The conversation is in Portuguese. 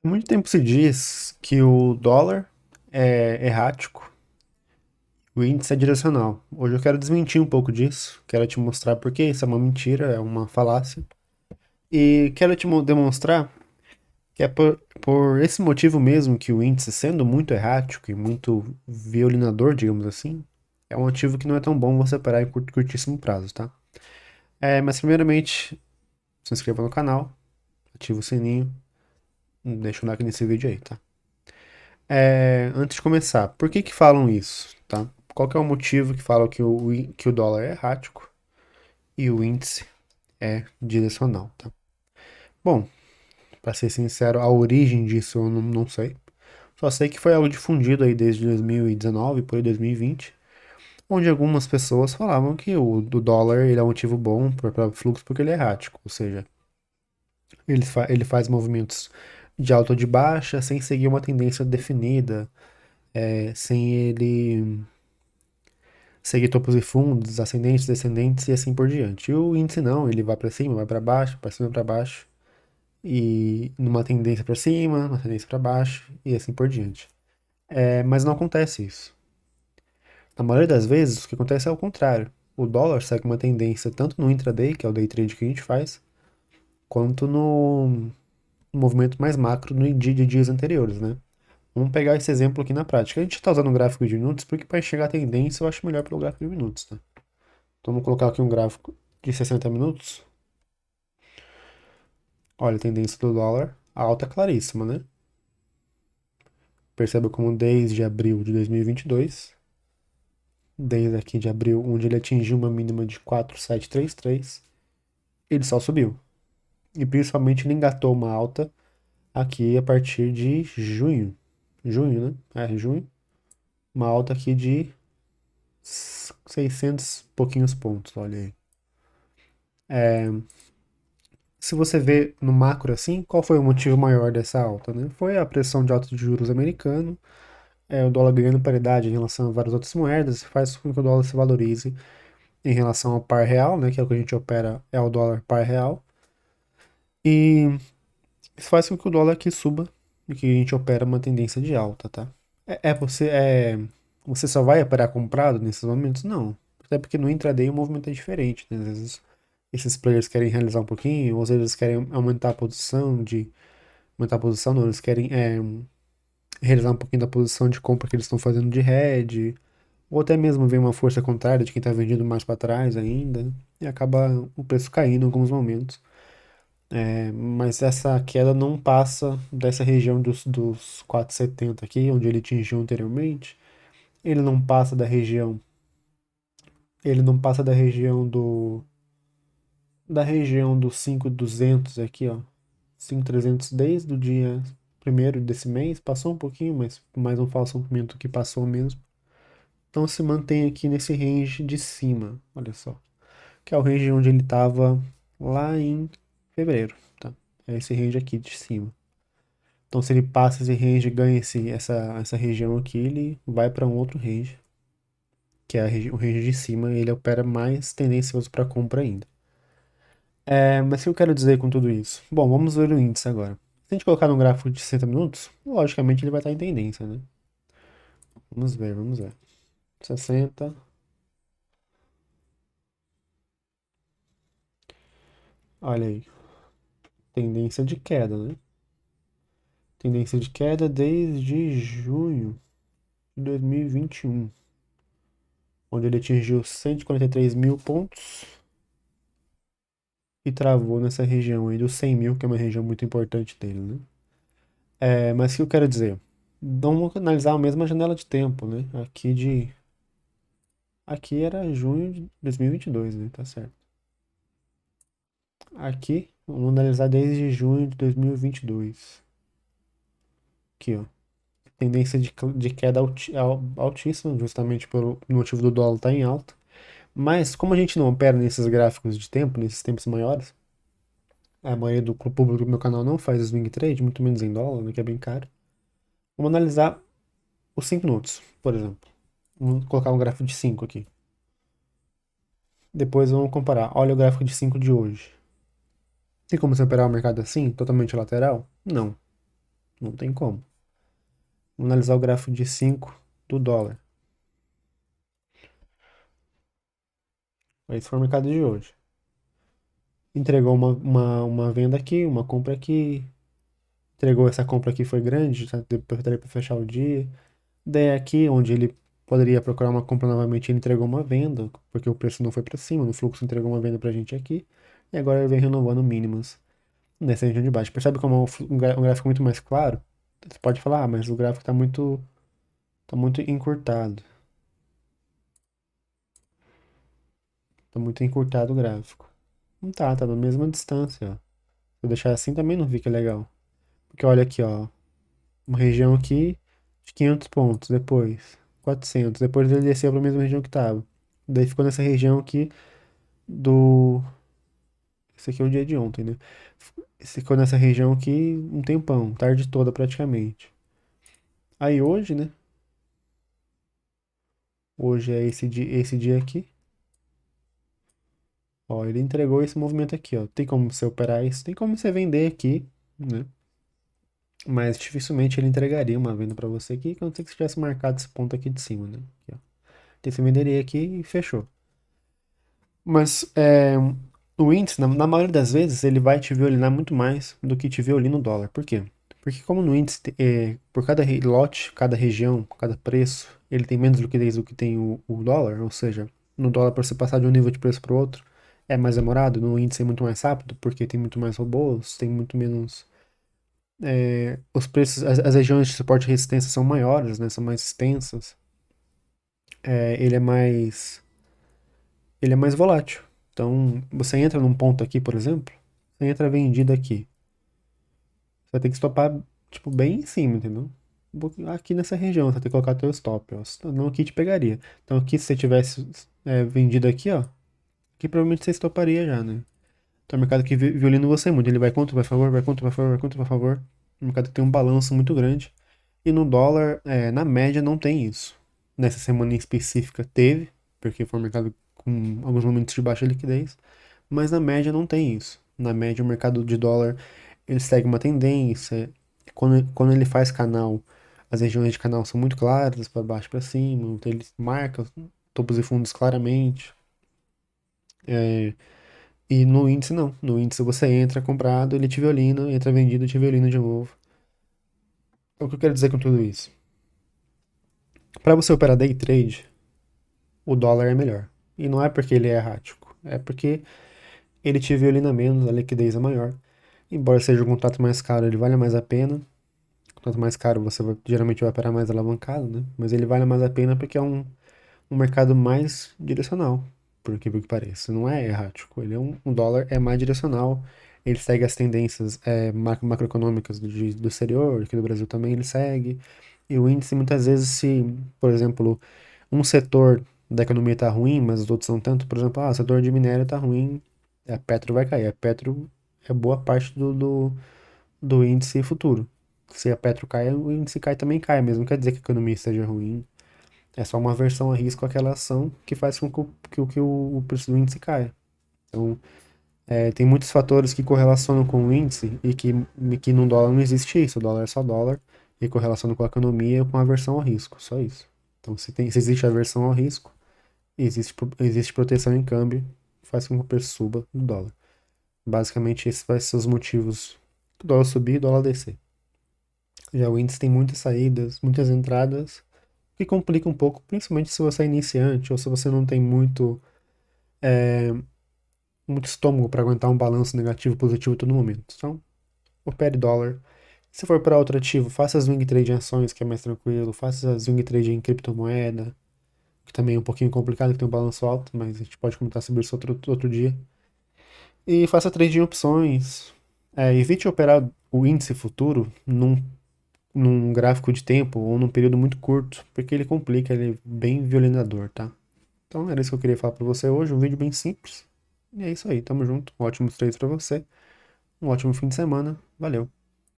Há muito tempo se diz que o dólar é errático, o índice é direcional. Hoje eu quero desmentir um pouco disso, quero te mostrar por que isso é uma mentira, é uma falácia. E quero demonstrar que é por esse motivo mesmo que o índice, sendo muito errático e muito violinador, digamos assim, é um ativo que não é tão bom você operar em curtíssimo prazo, tá? Mas primeiramente, se inscreva no canal, ativa o sininho, deixa o like nesse vídeo aí, tá? Antes de começar, por que que falam isso, tá? Qual que é o motivo que falam que o dólar é errático e o índice é direcional, tá? Bom, para ser sincero, a origem disso eu não sei. Só sei que foi algo difundido aí desde 2019, por aí 2020, onde algumas pessoas falavam que o dólar ele é um ativo bom para fluxo porque ele é errático, ou seja, ele faz movimentos de alta ou de baixa sem seguir uma tendência definida, sem ele seguir topos e fundos, ascendentes, descendentes e assim por diante. E o índice não, ele vai para cima, vai para cima, para baixo, e numa tendência para cima, uma tendência para baixo e assim por diante. Mas não acontece isso. Na maioria das vezes, o que acontece é o contrário. O dólar segue uma tendência tanto no intraday, que é o day trade que a gente faz, quanto no movimento mais macro de dias anteriores, né? Vamos pegar esse exemplo aqui na prática. A gente está usando um gráfico de minutos porque para enxergar a tendência eu acho melhor pelo gráfico de minutos, tá? Então vamos colocar aqui um gráfico de 60 minutos. Olha a tendência do dólar, a alta claríssima, né? Perceba como desde abril de 2022, desde aqui de abril, onde ele atingiu uma mínima de 4,733, ele só subiu. E principalmente ele engatou uma alta aqui a partir de junho. Junho, né? Junho. Uma alta aqui de 600 pouquinhos pontos, olha aí. Se você vê no macro assim, qual foi o motivo maior dessa alta, né? Foi a pressão de alta de juros americano, o dólar ganhando paridade em relação a várias outras moedas, faz com que o dólar se valorize em relação ao par real, né, que é o que a gente opera, é o dólar par real, e isso faz com que o dólar aqui suba e que a gente opera uma tendência de alta, tá? Você só vai operar comprado nesses momentos? Não. Até porque no intraday o movimento é diferente, né? Às vezes esses players querem realizar um pouquinho, ou às vezes eles querem aumentar a posição, não, eles querem realizar um pouquinho da posição de compra que eles estão fazendo de hedge, ou até mesmo vem uma força contrária de quem está vendendo mais para trás ainda, e acaba o preço caindo em alguns momentos. Mas essa queda não passa dessa região dos 4,70 aqui, onde ele atingiu anteriormente. Ele não passa da região, ele não passa da região dos 5,200 aqui, ó. 5,300 desde o dia primeiro desse mês, passou um pouquinho, mas mais um falso rompimento que passou mesmo. Então se mantém aqui nesse range de cima, olha só, que é o range onde ele estava lá em fevereiro, tá? É esse range aqui de cima. Então se ele passa esse range e ganha essa região aqui, ele vai para um outro range, que é o range de cima, e ele opera mais tendencioso para compra ainda. Mas o que eu quero dizer com tudo isso? Bom, vamos ver o índice agora. Se a gente colocar no gráfico de 60 minutos, logicamente ele vai estar em tendência, né? Vamos ver, vamos ver. 60, olha aí. Tendência de queda, né? Tendência de queda desde junho de 2021, onde ele atingiu 143 mil pontos e travou nessa região aí dos 100 mil, que é uma região muito importante dele, né? Mas o que eu quero dizer? Vamos analisar a mesma janela de tempo, né? Aqui era junho de 2022, né? Tá certo. Aqui, vamos analisar desde junho de 2022. Aqui, ó. Tendência de queda altíssima, justamente pelo motivo do dólar estar em alta. Mas, como a gente não opera nesses gráficos de tempo, nesses tempos maiores, a maioria do público do meu canal não faz swing trade, muito menos em dólar, né, que é bem caro. Vamos analisar os 5 minutos, por exemplo. Vamos colocar um gráfico de 5 aqui. Depois vamos comparar. Olha o gráfico de 5 de hoje. Tem como você operar o mercado assim, totalmente lateral? Não. Não tem como. Vamos analisar o gráfico de 5 do dólar. Esse foi o mercado de hoje. Entregou uma venda aqui, uma compra aqui. Entregou essa compra aqui foi grande, tá? Depois daria para fechar o dia. Daí aqui, onde ele poderia procurar uma compra novamente, ele entregou uma venda, porque o preço não foi para cima, no fluxo entregou uma venda pra gente aqui. E agora ele vem renovando mínimas nessa região de baixo. Percebe como é um gráfico muito mais claro? Você pode falar, mas o gráfico tá muito encurtado. Tá muito encurtado o gráfico. Não tá, tá na mesma distância, ó. Se eu deixar assim também não fica legal. Porque olha aqui, ó. Uma região aqui de 500 pontos, depois 400, depois ele desceu para a mesma região que tava. Daí ficou nessa região aqui do... Esse aqui é o dia de ontem, né? Esse ficou nessa região aqui um tempão, tarde toda praticamente. Aí hoje, né? Hoje é esse dia aqui. Ó, ele entregou esse movimento aqui, ó. Tem como você operar isso? Tem como você vender aqui, né? Mas dificilmente ele entregaria uma venda para você aqui, a não ser que você tivesse marcado esse ponto aqui de cima, né? Aqui, ó. Então você venderia aqui e fechou. Mas o índice, na maioria das vezes, ele vai te violinar muito mais do que te violina o dólar. Por quê? Porque como no índice, por cada lote, cada região, cada preço, ele tem menos liquidez do que tem o dólar, ou seja, no dólar para você passar de um nível de preço para o outro é mais demorado, no índice é muito mais rápido, porque tem muito mais robôs, tem muito menos... os preços, as regiões de suporte e resistência são maiores, né, são mais extensas, ele é mais volátil. Então, você entra num ponto aqui, por exemplo, você entra vendido aqui. Você vai ter que stopar, tipo, bem em cima, entendeu? Aqui nessa região, você vai ter que colocar teu stop, ó. Senão aqui te pegaria. Então aqui, se você tivesse vendido aqui, ó, aqui provavelmente você stoparia já, né? Então é um mercado que violina você muito. Ele vai contra, vai a favor, vai contra, vai a favor, vai contra, vai a favor. É um mercado que tem um balanço muito grande. E no dólar, na média, não tem isso. Nessa semana em específica teve, porque foi um mercado com alguns momentos de baixa liquidez. Mas na média não tem isso. Na média, o mercado de dólar ele segue uma tendência. Quando ele faz canal, as regiões de canal são muito claras, para baixo e para cima. Então ele marca topos e fundos claramente. E no índice não. No índice você entra comprado, ele te violina, entra vendido, te violina de novo. Então, o que eu quero dizer com tudo isso? Para você operar day trade, o dólar é melhor. E não é porque ele é errático, é porque ele te violina menos, a liquidez é maior. Embora seja um contrato mais caro, ele vale mais a pena. Quanto mais caro, você geralmente vai operar mais alavancado, né? Mas ele vale mais a pena porque é um mercado mais direcional, por incrível que pareça. Não é errático, ele é um dólar é mais direcional, ele segue as tendências macroeconômicas do exterior, aqui do Brasil também ele segue. E o índice muitas vezes se, por exemplo, um setor da economia está ruim, mas os outros não tanto, por exemplo, o setor de minério está ruim, a Petro vai cair. A Petro é boa parte do índice futuro. Se a Petro cai, o índice cai também cai, mesmo não quer dizer que a economia esteja ruim. É só uma aversão a risco àquela ação que faz com que o preço do índice caia. Então, tem muitos fatores que correlacionam com o índice e que no dólar não existe isso. O dólar é só dólar e correlaciona com a economia e com a aversão ao risco, só isso. Então, se existe aversão ao risco, existe proteção em câmbio, faz com que o preço suba do dólar. Basicamente, esses vão ser os motivos do dólar subir e do dólar descer. Já o índice tem muitas saídas, muitas entradas, o que complica um pouco, principalmente se você é iniciante ou se você não tem muito estômago para aguentar um balanço negativo positivo a todo momento. Então, opere dólar. Se for para outro ativo, faça swing trade em ações, que é mais tranquilo. Faça swing trade em criptomoeda, que também é um pouquinho complicado, que tem um balanço alto, mas a gente pode comentar sobre isso outro dia. E faça trade em opções. Evite operar o índice futuro num gráfico de tempo ou num período muito curto, porque ele complica, ele é bem violinador, tá? Então era isso que eu queria falar pra você hoje, um vídeo bem simples. E é isso aí, tamo junto. Ótimos trades pra você. Um ótimo fim de semana. Valeu.